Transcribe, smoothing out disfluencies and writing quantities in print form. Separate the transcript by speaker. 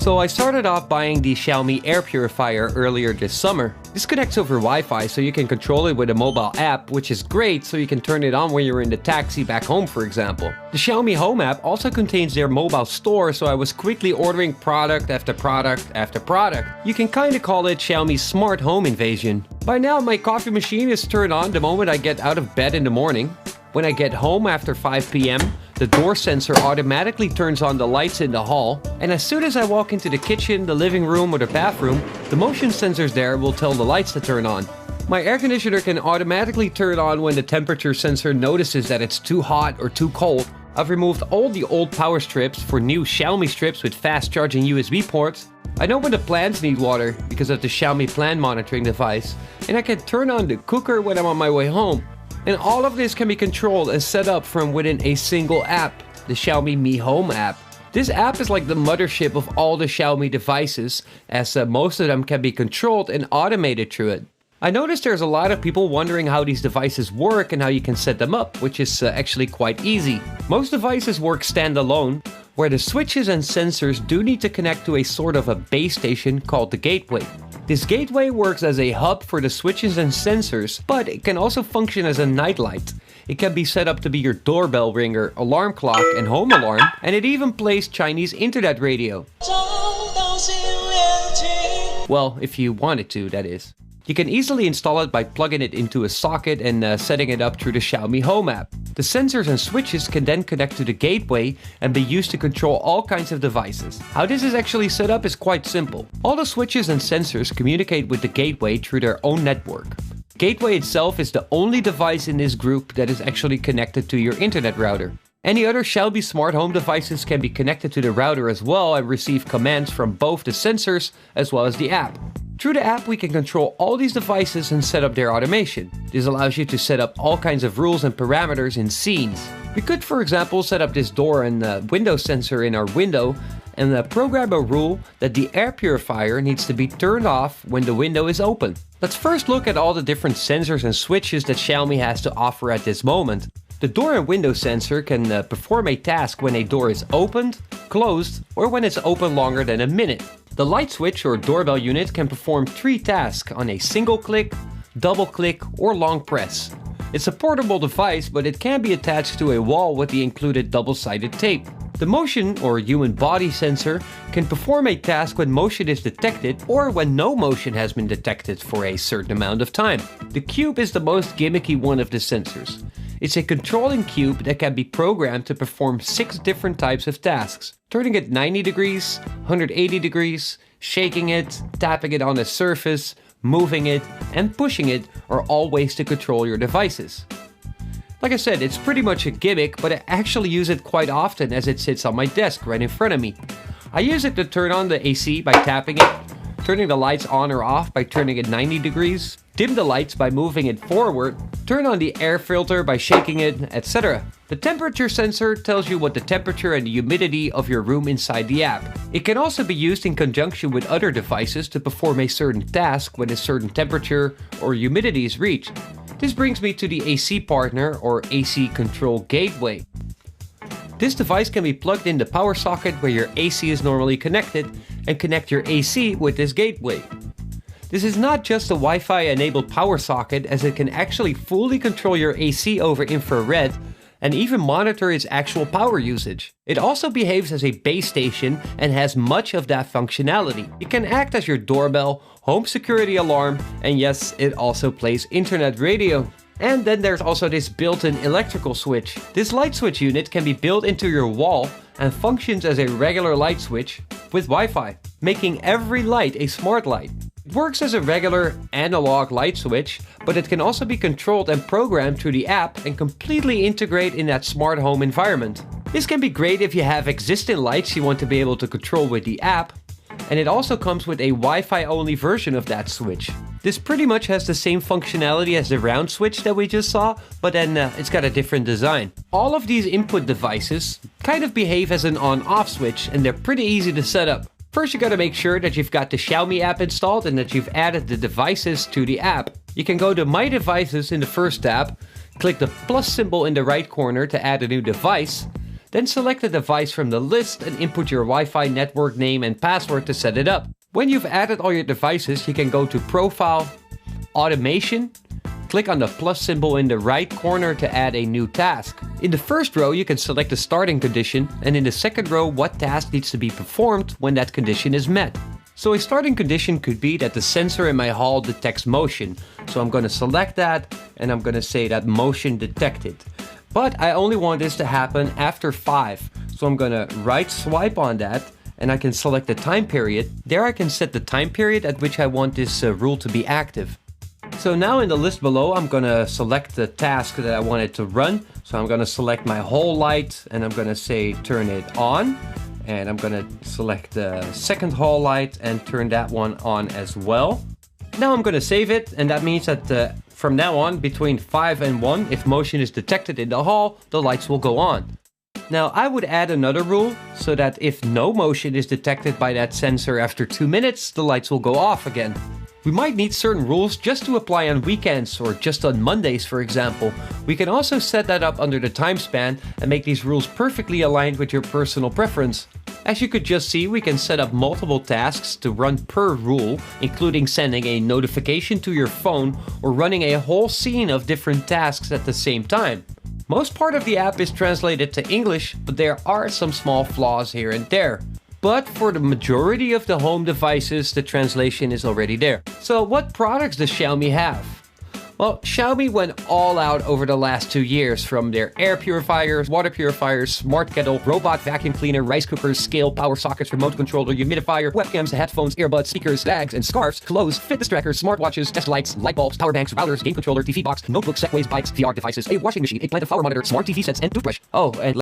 Speaker 1: So I started off buying the Xiaomi air purifier earlier this summer. This connects over Wi-Fi so you can control it with a mobile app, which is great so you can turn it on when you're in the taxi back home, for example. The Xiaomi Home app also contains their mobile store, so I was quickly ordering product after product after product. You can kinda call it Xiaomi's smart home invasion. By now my coffee machine is turned on the moment I get out of bed in the morning. When I get home after 5 p.m., the door sensor automatically turns on the lights in the hall, and as soon as I walk into the kitchen, the living room, or the bathroom, the motion sensors there will tell the lights to turn on. My air conditioner can automatically turn on when the temperature sensor notices that it's too hot or too cold. I've removed all the old power strips for new Xiaomi strips with fast charging USB ports. I know when the plants need water because of the Xiaomi plant monitoring device, and I can turn on the cooker when I'm on my way home. And all of this can be controlled and set up from within a single app, the Xiaomi Mi Home app. This app is like the mothership of all the Xiaomi devices, as most of them can be controlled and automated through it. I noticed there's a lot of people wondering how these devices work and how you can set them up, which is actually quite easy. Most devices work standalone, where the switches and sensors do need to connect to a sort of a base station called the gateway. This gateway works as a hub for the switches and sensors, but it can also function as a nightlight. It can be set up to be your doorbell ringer, alarm clock, and home alarm, and it even plays Chinese internet radio. Well, if you wanted to, that is. You can easily install it by plugging it into a socket and setting it up through the Xiaomi Home app. The sensors and switches can then connect to the gateway and be used to control all kinds of devices. How this is actually set up is quite simple. All the switches and sensors communicate with the gateway through their own network. Gateway itself is the only device in this group that is actually connected to your internet router. Any other Xiaomi smart home devices can be connected to the router as well and receive commands from both the sensors as well as the app. Through the app, we can control all these devices and set up their automation. This allows you to set up all kinds of rules and parameters in scenes. We could, for example, set up this door and window sensor in our window and program a rule that the air purifier needs to be turned off when the window is open. Let's first look at all the different sensors and switches that Xiaomi has to offer at this moment. The door and window sensor can perform a task when a door is opened, closed, or when it's open longer than a minute. The light switch or doorbell unit can perform 3 tasks on a single click, double click, or long press. It's a portable device, but it can be attached to a wall with the included double-sided tape. The motion or human body sensor can perform a task when motion is detected or when no motion has been detected for a certain amount of time. The cube is the most gimmicky one of the sensors. It's a controlling cube that can be programmed to perform 6 different types of tasks. Turning it 90 degrees, 180 degrees, shaking it, tapping it on a surface, moving it, and pushing it are all ways to control your devices. Like I said, it's pretty much a gimmick, but I actually use it quite often as it sits on my desk right in front of me. I use it to turn on the AC by tapping it, turning the lights on or off by turning it 90 degrees, dim the lights by moving it forward, turn on the air filter by shaking it, etc. The temperature sensor tells you what the temperature and the humidity of your room inside the app. It can also be used in conjunction with other devices to perform a certain task when a certain temperature or humidity is reached. This brings me to the AC partner or AC control gateway. This device can be plugged in the power socket where your AC is normally connected and connect your AC with this gateway. This is not just a Wi-Fi enabled power socket, as it can actually fully control your AC over infrared and even monitor its actual power usage. It also behaves as a base station and has much of that functionality. It can act as your doorbell, home security alarm, and yes, it also plays internet radio. And then there's also this built-in electrical switch. This light switch unit can be built into your wall and functions as a regular light switch with Wi-Fi, making every light a smart light. It works as a regular analog light switch, but it can also be controlled and programmed through the app and completely integrate in that smart home environment. This can be great if you have existing lights you want to be able to control with the app, and it also comes with a Wi-Fi only version of that switch. This pretty much has the same functionality as the round switch that we just saw, but then it's got a different design. All of these input devices kind of behave as an on-off switch, and they're pretty easy to set up. First, you gotta make sure that you've got the Xiaomi app installed and that you've added the devices to the app. You can go to My Devices in the first tab, click the plus symbol in the right corner to add a new device, Then select the device from the list and input your Wi-Fi network name and password to set it up. When you've added all your devices, you can go to Profile, Automation, click on the plus symbol in the right corner to add a new task. In the first row, you can select the starting condition, and in the second row, what task needs to be performed when that condition is met. So a starting condition could be that the sensor in my hall detects motion. So I'm going to select that, and I'm going to say that motion detected. But I only want this to happen after 5. So I'm going to right swipe on that, and I can select the time period. There I can set the time period at which I want this rule to be active. So now in the list below, I'm going to select the task that I want it to run. So I'm going to select my hall light, and I'm going to say turn it on. And I'm going to select the second hall light and turn that one on as well. Now I'm going to save it, and that means that from now on, between 5 and 1, if motion is detected in the hall, the lights will go on. Now I would add another rule, so that if no motion is detected by that sensor after 2 minutes, the lights will go off again. We might need certain rules just to apply on weekends or just on Mondays, for example. We can also set that up under the time span and make these rules perfectly aligned with your personal preference. As you could just see, we can set up multiple tasks to run per rule, including sending a notification to your phone or running a whole scene of different tasks at the same time. Most part of the app is translated to English, but there are some small flaws here and there. But for the majority of the home devices, the translation is already there. So what products does Xiaomi have? Well, Xiaomi went all out over the last 2 years, from their air purifiers, water purifiers, smart kettle, robot vacuum cleaner, rice cookers, scale, power sockets, remote controller, humidifier, webcams, headphones, earbuds, speakers, bags and scarves, clothes, fitness trackers, smartwatches, test lights, light bulbs, power banks, routers, game controller, TV box, notebooks, segways, bikes, VR devices, a washing machine, a planted flower monitor, smart TV sets, and toothbrush. Oh, and